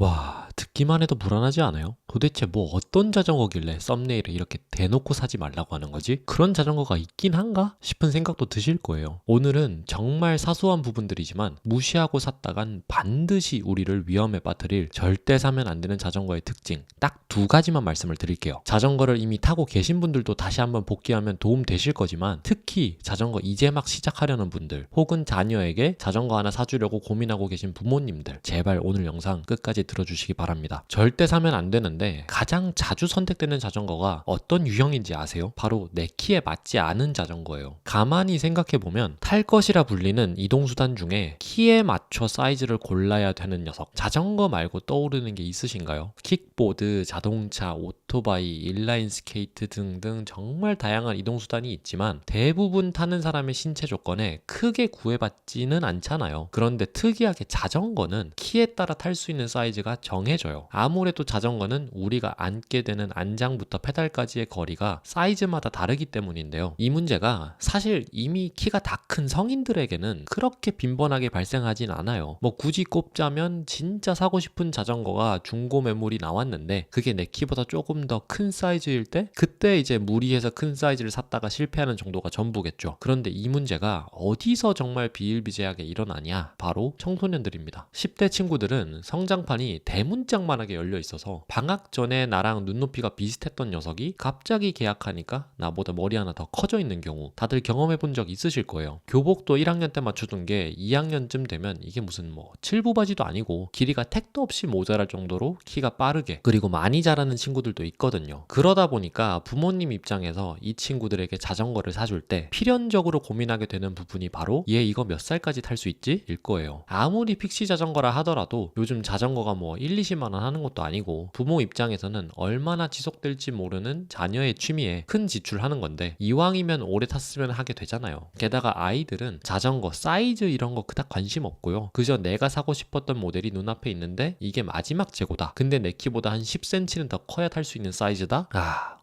와, 듣기만 해도 불안하지 않아요? 도대체 뭐 어떤 자전거길래 썸네일에 이렇게 대놓고 사지 말라고 하는 거지? 그런 자전거가 있긴 한가? 싶은 생각도 드실 거예요. 오늘은 정말 사소한 부분들이지만 무시하고 샀다간 반드시 우리를 위험에 빠뜨릴 절대 사면 안 되는 자전거의 특징 딱 두 가지만 말씀을 드릴게요. 자전거를 이미 타고 계신 분들도 다시 한번 복귀하면 도움 되실 거지만 특히 자전거 이제 막 시작하려는 분들 혹은 자녀에게 자전거 하나 사주려고 고민하고 계신 부모님들 제발 오늘 영상 끝까지 들어주시기 바랍니다. 절대 사면 안 되는데 가장 자주 선택되는 자전거가 어떤 유형인지 아세요? 바로 내 키에 맞지 않은 자전거예요. 가만히 생각해보면 탈 것이라 불리는 이동수단 중에 키에 맞춰 사이즈를 골라야 되는 녀석 자전거 말고 떠오르는 게 있으신가요? 킥보드, 자동차, 오토바이, 인라인 스케이트 등등 정말 다양한 이동수단이 있지만 대부분 타는 사람의 신체 조건에 크게 구애받지는 않잖아요. 그런데 특이하게 자전거는 키에 따라 탈 수 있는 사이즈가 정해져요. 아무래도 자전거는 우리가 앉게 되는 안장부터 페달까지의 거리가 사이즈마다 다르기 때문인데요. 이 문제가 사실 이미 키가 다 큰 성인들에게는 그렇게 빈번하게 발생하진 않아요. 뭐 굳이 꼽자면 진짜 사고 싶은 자전거가 중고 매물이 나왔는데 그게 내 키보다 조금 더 큰 사이즈일 때 그때 이제 무리해서 큰 사이즈를 샀다가 실패하는 정도가 전부겠죠. 그런데 이 문제가 어디서 정말 비일비재하게 일어나냐? 바로 청소년들입니다. 10대 친구들은 성장판이 대문짝만하게 열려 있어서 방학 전에 나랑 눈높이가 비슷했던 녀석이 갑자기 계약하니까 나보다 머리 하나 더 커져 있는 경우 다들 경험해 본 적 있으실 거예요. 교복도 1학년 때 맞춰둔 게 2학년쯤 되면 이게 무슨 뭐 칠부 바지도 아니고 길이가 택도 없이 모자랄 정도로 키가 빠르게 그리고 많이 자라는 친구들도 있거든요. 그러다 보니까 부모님 입장에서 이 친구들에게 자전거를 사줄 때 필연적으로 고민하게 되는 부분이 바로 얘 이거 몇 살까지 탈 수 있지? 일 거예요. 아무리 픽시 자전거라 하더라도 요즘 자전거가 뭐 1, 20만 원 하는 것도 아니고 부모 입장에서는 얼마나 지속될지 모르는 자녀의 취미에 큰 지출하는 건데 이왕이면 오래 탔으면 하게 되잖아요. 게다가 아이들은 자전거 사이즈 이런 거 그닥 관심 없고요. 그저 내가 사고 싶었던 모델이 눈앞에 있는데 이게 마지막 재고다. 근데 내 키보다 한 10cm는 더 커야 탈 수 있는 사이즈다?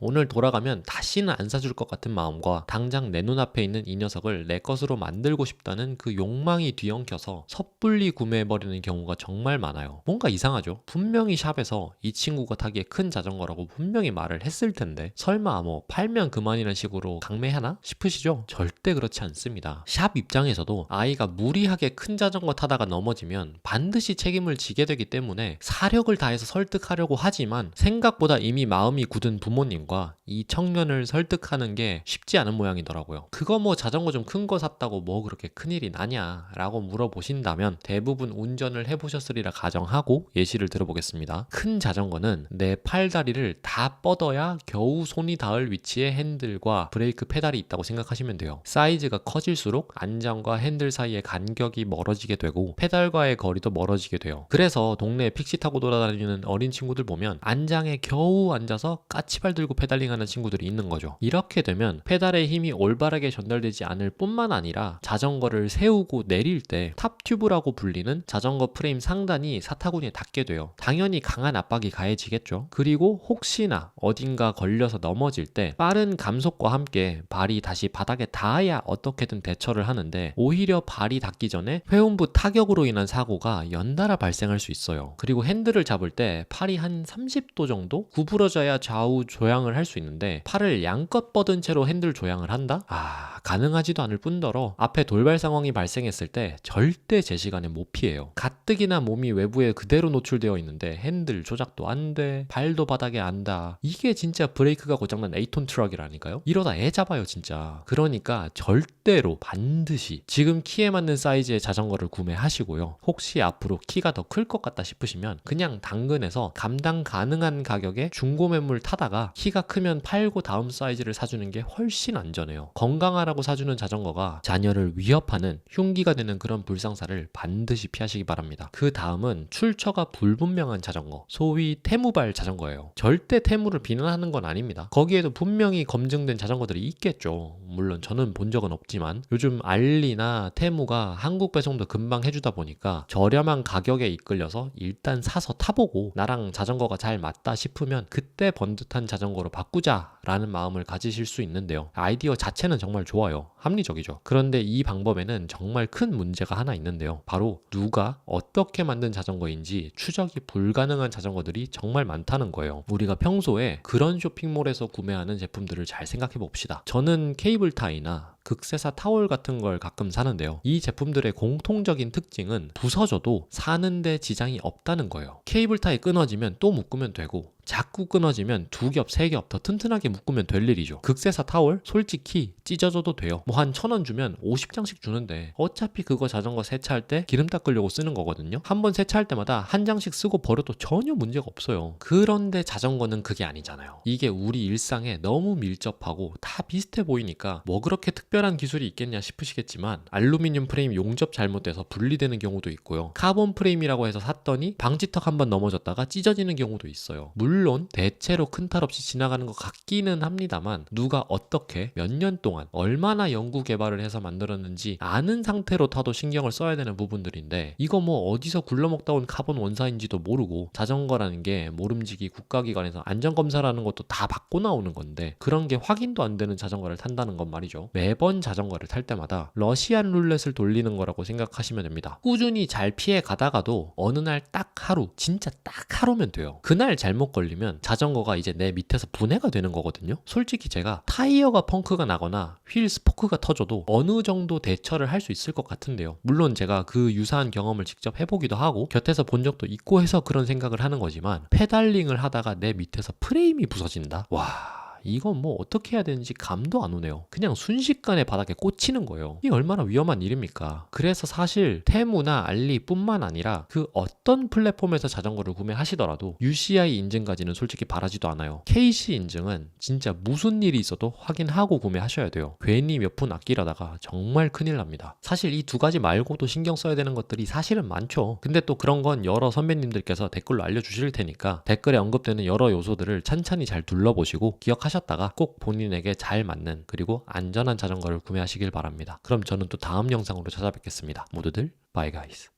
오늘 돌아가면 다시는 안 사줄 것 같은 마음과 당장 내 눈앞에 있는 이 녀석을 내 것으로 만들고 싶다는 그 욕망이 뒤엉켜서 섣불리 구매해버리는 경우가 정말 많아요. 뭔가 이상하죠? 분명히 샵에서 이 친구가 타기에 큰 자전거라고 분명히 말을 했을 텐데 설마 뭐 팔면 그만이라는 식으로 강매하나 싶으시죠? 절대 그렇지 않습니다. 샵 입장에서도 아이가 무리하게 큰 자전거 타다가 넘어지면 반드시 책임을 지게 되기 때문에 사력을 다해서 설득하려고 하지만 생각보다 이미 마음이 굳은 부모님과 이 청년을 설득하는 게 쉽지 않은 모양이더라고요. 그거 뭐 자전거 좀 큰 거 샀다고 뭐 그렇게 큰일이 나냐 라고 물어보신다면 대부분 운전을 해보셨으리라 가정하고 예시를 들어보겠습니다. 큰 자전거는 내 팔다리를 다 뻗어야 겨우 손이 닿을 위치에 핸들과 브레이크 페달이 있다고 생각하시면 돼요. 사이즈가 커질수록 안장과 핸들 사이의 간격이 멀어지게 되고 페달과의 거리도 멀어지게 돼요. 그래서 동네에 픽시 타고 돌아다니는 어린 친구들 보면 안장에 겨우 앉아서 까치발 들고 페달링하는 친구들이 있는 거죠. 이렇게 되면 페달의 힘이 올바르게 전달되지 않을 뿐만 아니라 자전거를 세우고 내릴 때 탑튜브라고 불리는 자전거 프레임 상단이 사타구니에 닿게 돼요. 당연히 강한 압박이 가해지겠죠. 그리고 혹시나 어딘가 걸려서 넘어질 때 빠른 감속과 함께 발이 다시 바닥에 닿아야 어떻게든 대처를 하는데 오히려 발이 닿기 전에 회음부 타격으로 인한 사고가 연달아 발생할 수 있어요. 그리고 핸들을 잡을 때 팔이 한 30도 정도 구부러져야 좌우 조향을 할 수 있는데 팔을 양껏 뻗은 채로 핸들 조향을 한다? 가능하지도 않을 뿐더러 앞에 돌발 상황이 발생했을 때 절대 제 시간에 못 피해요. 가뜩이나 몸이 외부에 그대로 노출되어 있는데 핸들 조작도 안 돼, 발도 바닥에 안 닿아. 이게 진짜 브레이크가 고장난 8톤 트럭이라니까요. 이러다 애 잡아요 진짜. 그러니까 절대로 반드시 지금 키에 맞는 사이즈의 자전거를 구매하시고요. 혹시 앞으로 키가 더 클 것 같다 싶으시면 그냥 당근에서 감당 가능한 가격에 중고 매물 타다가 키가 크면 팔고 다음 사이즈를 사주는 게 훨씬 안전해요. 건강하라고 사주는 자전거가 자녀를 위협하는 흉기가 되는 그런 불상사를 반드시 피하시기 바랍니다. 그 다음은 출처가 불분명한 자전거, 소위 태무발 자전거예요. 절대 태무를 비난하는 건 아닙니다. 거기에도 분명히 검증된 자전거들이 있겠죠. 물론 저는 본 적은 없지만 요즘 알리나 태무가 한국 배송도 금방 해주다 보니까 저렴한 가격에 이끌려서 일단 사서 타보고 나랑 자전거가 잘 맞다 싶으면 그때 번듯한 자전거로 바꾸자 라는 마음을 가지실 수 있는데요. 아이디어 자체는 정말 좋아요. 합리적이죠. 그런데 이 방법에는 정말 큰 문제가 하나 있는데요. 바로 누가 어떻게 만든 자전거인지 추적이 불가능한 자전거들이 정말 많다는 거예요. 우리가 평소에 그런 쇼핑몰에서 구매하는 제품들을 잘 생각해 봅시다. 저는 케이블타이나 극세사 타월 같은 걸 가끔 사는데요. 이 제품들의 공통적인 특징은 부서져도 사는데 지장이 없다는 거예요. 케이블타이 끊어지면 또 묶으면 되고, 자꾸 끊어지면 2겹, 3겹 더 튼튼하게 묶으면 될 일이죠. 극세사 타월 솔직히 찢어져도 돼요. 뭐 한 1,000원 주면 50장씩 주는데 어차피 그거 자전거 세차할 때 기름 닦으려고 쓰는 거거든요. 한 번 세차할 때마다 한 장씩 쓰고 버려도 전혀 문제가 없어요. 그런데 자전거는 그게 아니잖아요. 이게 우리 일상에 너무 밀접하고 다 비슷해 보이니까 뭐 그렇게 특별한 기술이 있겠냐 싶으시겠지만, 알루미늄 프레임 용접 잘못돼서 분리되는 경우도 있고요. 카본 프레임이라고 해서 샀더니 방지턱 한번 넘어졌다가 찢어지는 경우도 있어요. 물론 대체로 큰 탈 없이 지나가는 것 같기는 합니다만, 누가 어떻게 몇 년 동안 얼마나 연구 개발을 해서 만들었는지 아는 상태로 타도 신경을 써야 되는 부분들인데, 이거 뭐 어디서 굴러먹다 온 카본 원사인지도 모르고, 자전거라는 게 모름지기 국가기관에서 안전검사라는 것도 다 받고 나오는 건데 그런 게 확인도 안 되는 자전거를 탄다는 건 말이죠. 매번 자전거를 탈 때마다 러시안 룰렛을 돌리는 거라고 생각하시면 됩니다. 꾸준히 잘 피해 가다가도 어느 날 딱 하루, 진짜 딱 하루면 돼요. 그날 잘못 걸리면 자전거가 이제 내 밑에서 분해가 되는 거거든요. 솔직히 제가 타이어가 펑크가 나거나 휠 스포크가 터져도 어느 정도 대처를 할 수 있을 것 같은데요. 물론 제가 그 유사한 경험을 직접 해보기도 하고 곁에서 본 적도 있고 해서 그런 생각을 하는 거지만, 페달링을 하다가 내 밑에서 프레임이 부서진다? 와, 이건 뭐 어떻게 해야 되는지 감도 안 오네요. 그냥 순식간에 바닥에 꽂히는 거예요. 이게 얼마나 위험한 일입니까? 그래서 사실 테무나 알리뿐만 아니라 그 어떤 플랫폼에서 자전거를 구매하시더라도 UCI 인증까지는 솔직히 바라지도 않아요. KC 인증은 진짜 무슨 일이 있어도 확인하고 구매하셔야 돼요. 괜히 몇 푼 아끼려다가 정말 큰일 납니다. 사실 이 2가지 말고도 신경 써야 되는 것들이 사실은 많죠. 근데 또 그런 건 여러 선배님들께서 댓글로 알려주실 테니까 댓글에 언급되는 여러 요소들을 찬찬히 잘 둘러보시고 기억하셨다가 꼭 본인에게 잘 맞는 그리고 안전한 자전거를 구매하시길 바랍니다. 그럼 저는 또 다음 영상으로 찾아뵙겠습니다. 모두들 바이 가이즈.